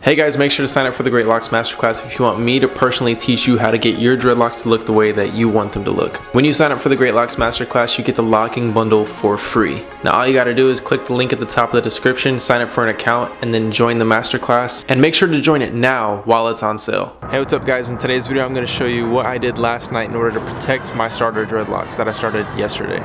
Hey guys, make sure to sign up for the Dreadlocks Masterclass if you want me to personally teach you how to get your dreadlocks to look the way that you want them to look. When you sign up for the Dreadlocks Masterclass, you get the locking bundle for free. Now all you gotta do is click the link at the top of the description, sign up for an account, and then join the Masterclass. And make sure to join it now while it's on sale. Hey, what's up guys? In today's video, I'm gonna show you what I did last night in order to protect my starter dreadlocks that I started yesterday.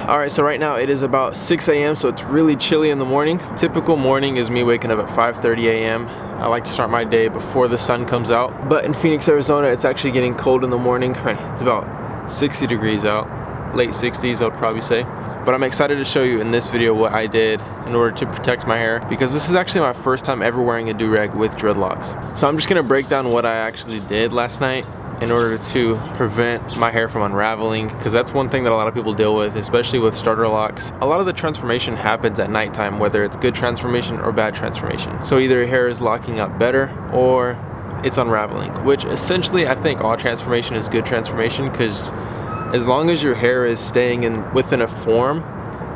Alright, so right now it is about 6 a.m. so it's really chilly in the morning. Typical morning is me waking up at 5:30 a.m. I like to start my day before the sun comes out. But in Phoenix, Arizona, it's actually getting cold in the morning. It's about 60 degrees out. Late 60s, I would probably say. But I'm excited to show you in this video what I did in order to protect my hair, because this is actually my first time ever wearing a do-rag with dreadlocks. So I'm just going to break down what I actually did last night in order to prevent my hair from unraveling, because that's one thing that a lot of people deal with, especially with starter locks. A lot of the transformation happens at nighttime, whether it's good transformation or bad transformation. So either your hair is locking up better or it's unraveling, which essentially I think all transformation is good transformation, because as long as your hair is staying within a form,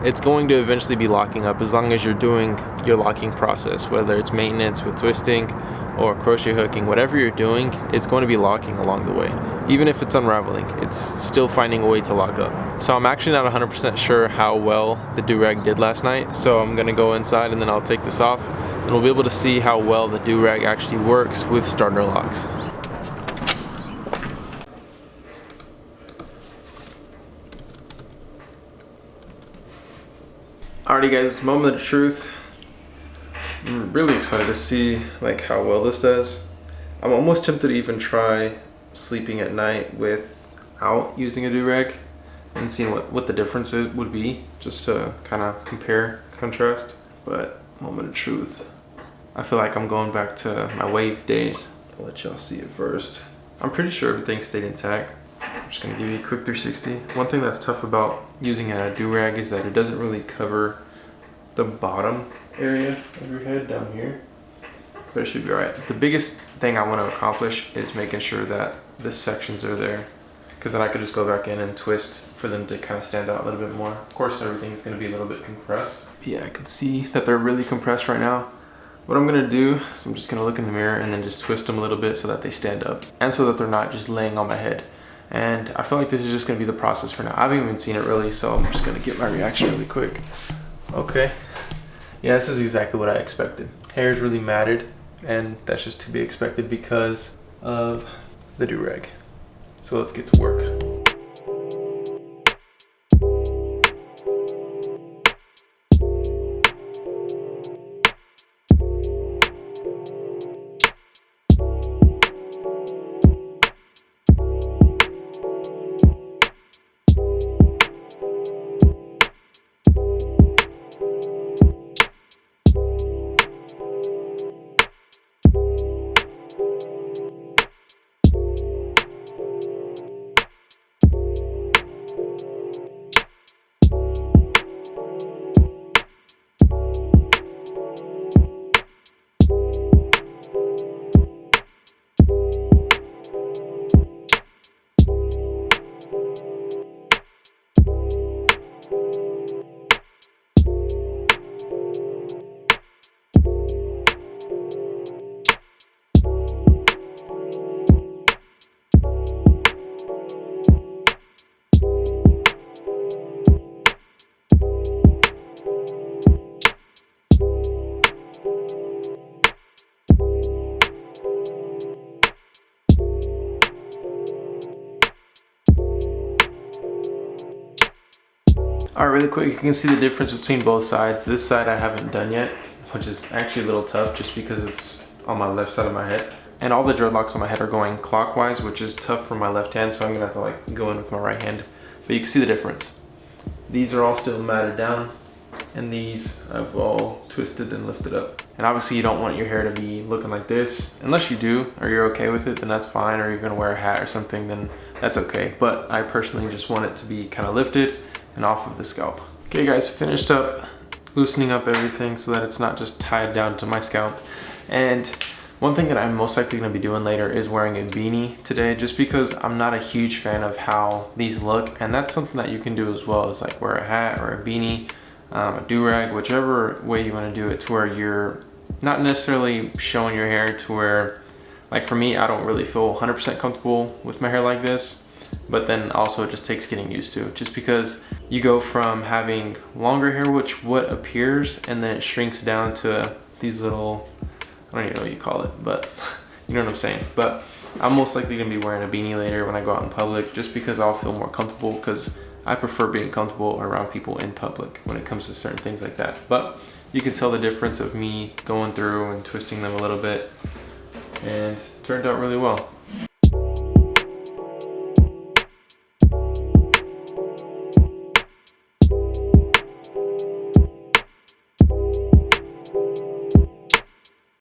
it's going to eventually be locking up as long as you're doing your locking process, whether it's maintenance with twisting or crochet hooking. Whatever you're doing, it's going to be locking along the way. Even if it's unraveling, it's still finding a way to lock up. So I'm actually not 100% sure how well the do-rag did last night, so I'm gonna go inside and then I'll take this off and we'll be able to see how well the do-rag actually works with starter locks. Alrighty guys, it's moment of truth. I'm really excited to see how well this does. I'm almost tempted to even try sleeping at night without using a do-rag and seeing what the difference would be, just to kind of compare, contrast. But moment of truth, I feel like I'm going back to my wave days. I'll let y'all see it first. I'm pretty sure everything stayed intact. I'm just gonna give you a quick 360. One thing that's tough about using a do-rag is that it doesn't really cover the bottom area of your head down here, but it should be alright. The biggest thing I want to accomplish is making sure that the sections are there, because then I could just go back in and twist for them to kind of stand out a little bit more. Of course, everything's going to be a little bit compressed. Yeah, I can see that they're really compressed right now. What I'm going to do is I'm just going to look in the mirror and then just twist them a little bit so that they stand up and so that they're not just laying on my head. And I feel like this is just going to be the process for now. I haven't even seen it really, so I'm just going to get my reaction really quick. Okay. Yeah, this is exactly what I expected. Hair is really matted, and that's just to be expected because of the do-rag. So let's get to work. Alright, really quick, you can see the difference between both sides. This side I haven't done yet, which is actually a little tough just because it's on my left side of my head. And all the dreadlocks on my head are going clockwise, which is tough for my left hand, so I'm gonna have to go in with my right hand. But you can see the difference. These are all still matted down, And these I've all twisted and lifted up. And obviously you don't want your hair to be looking like this. Unless you do, or you're okay with it, then that's fine. Or you're gonna wear a hat or something, then that's okay. But I personally just want it to be kind of lifted and off of the scalp. Okay guys, finished up loosening up everything so that it's not just tied down to my scalp. And one thing that I'm most likely going to be doing later is wearing a beanie today, just because I'm not a huge fan of how these look. And that's something that you can do as well, is like wear a hat or a beanie, a do-rag, whichever way you want to do it, to where you're not necessarily showing your hair to where, like for me, I don't really feel 100% comfortable with my hair like this. But then also it just takes getting used to, just because you go from having longer hair, which what appears, and then it shrinks down to these little, I don't even know what you call it, but you know what I'm saying. But I'm most likely gonna be wearing a beanie later when I go out in public, just because I'll feel more comfortable, because I prefer being comfortable around people in public when it comes to certain things like that. But you can tell the difference of me going through and twisting them a little bit, and it turned out really well.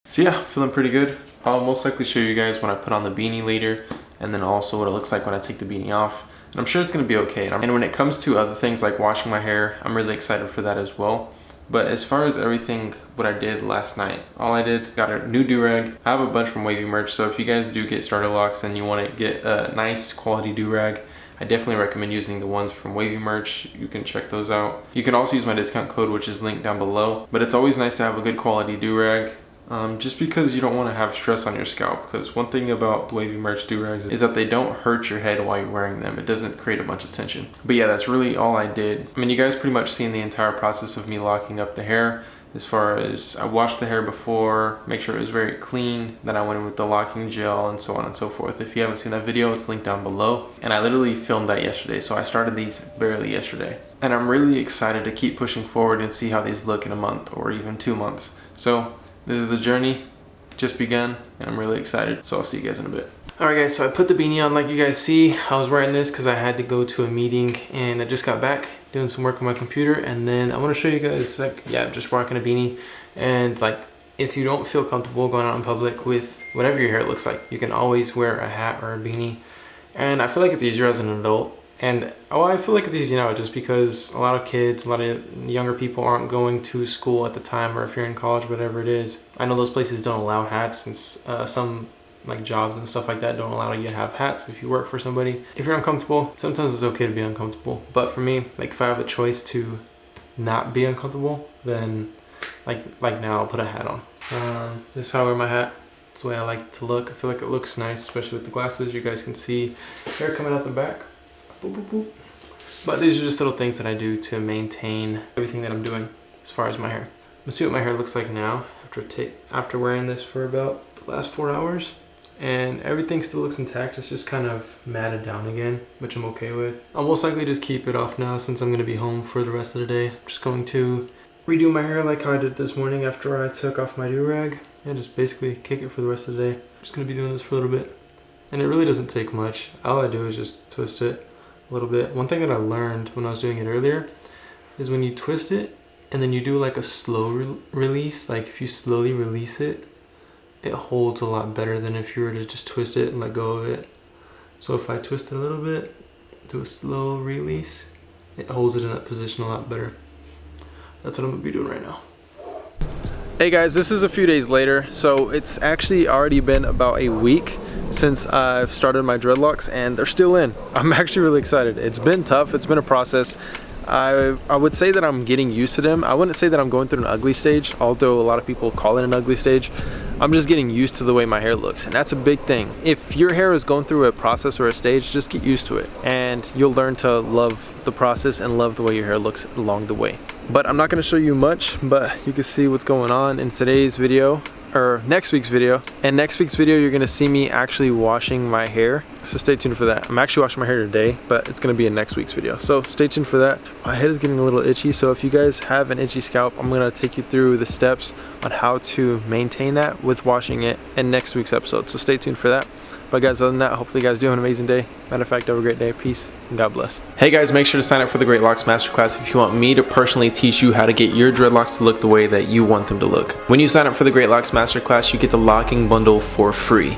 So yeah, feeling pretty good. I'll most likely show you guys when I put on the beanie later, and then also what it looks like when I take the beanie off. And I'm sure it's gonna be okay. And when it comes to other things like washing my hair, I'm really excited for that as well. But as far as everything, what I did last night, all I did, got a new do-rag. I have a bunch from Wavy merch, so if you guys do get starter locks and you wanna get a nice quality do-rag, I definitely recommend using the ones from Wavy merch. You can check those out. You can also use my discount code, which is linked down below. But it's always nice to have a good quality do-rag. Just because you don't want to have stress on your scalp, because one thing about the Wavy merch do-rags is that they don't hurt your head while you're wearing them. It doesn't create a bunch of tension. But yeah, that's really all I did. I mean, you guys pretty much seen the entire process of me locking up the hair. As far as I washed the hair before, make sure it was very clean, then I went in with the locking gel and so on and so forth. If you haven't seen that video, it's linked down below. And I literally filmed that yesterday, so I started these barely yesterday. And I'm really excited to keep pushing forward and see how these look in a month or even 2 months. So this is the journey, just begun, and I'm really excited. So I'll see you guys in a bit. Alright guys, so I put the beanie on like you guys see. I was wearing this because I had to go to a meeting and I just got back doing some work on my computer, and then I want to show you guys, like, yeah, just rocking a beanie. And like, if you don't feel comfortable going out in public with whatever your hair looks like, you can always wear a hat or a beanie. And I feel like it's easier as an adult. And I feel like it's easy now just because a lot of kids, a lot of younger people aren't going to school at the time, or if you're in college, whatever it is. I know those places don't allow hats, since some like jobs and stuff like that don't allow you to have hats if you work for somebody. If you're uncomfortable, sometimes it's okay to be uncomfortable. But for me, like if I have a choice to not be uncomfortable, then like now I'll put a hat on. This is how I wear my hat. It's the way I like it to look. I feel like it looks nice, especially with the glasses. You guys can see hair coming out the back. Boop, boop, boop. But these are just little things that I do to maintain everything that I'm doing as far as my hair. Let's see what my hair looks like now after wearing this for about the last 4 hours. And everything still looks intact. It's just kind of matted down again, which I'm okay with. I'll most likely just keep it off now since I'm going to be home for the rest of the day. I'm just going to redo my hair like how I did this morning after I took off my do-rag, and just basically kick it for the rest of the day. I'm just going to be doing this for a little bit. And it really doesn't take much. All I do is just twist it a little bit. One thing that I learned when I was doing it earlier is when you twist it and then you do like a slow release, like if you slowly release it, it holds a lot better than if you were to just twist it and let go of it. So if I twist it a little bit, do a slow release, it holds it in that position a lot better. That's what I'm gonna be doing right now. Hey guys, this is a few days later, so it's actually already been about a week since I've started my dreadlocks, and they're still in. I'm actually really excited. It's been tough, it's been a process. I would say that I'm getting used to them. I wouldn't say that I'm going through an ugly stage, although a lot of people call it an ugly stage. I'm just getting used to the way my hair looks, and that's a big thing. If your hair is going through a process or a stage, just get used to it, and you'll learn to love the process and love the way your hair looks along the way. But I'm not going to show you much, but you can see what's going on in today's video, or next week's video. And next week's video, you're going to see me actually washing my hair, so stay tuned for that. I'm actually washing my hair today, but it's going to be in next week's video, so stay tuned for that. My head is getting a little itchy, so if you guys have an itchy scalp, I'm going to take you through the steps on how to maintain that with washing it in next week's episode, so stay tuned for that. But guys, other than that, hopefully you guys do have an amazing day. Matter of fact, have a great day. Peace and God bless. Hey guys, make sure to sign up for the Dreadlocks Masterclass if you want me to personally teach you how to get your dreadlocks to look the way that you want them to look. When you sign up for the Dreadlocks Masterclass, you get the locking bundle for free.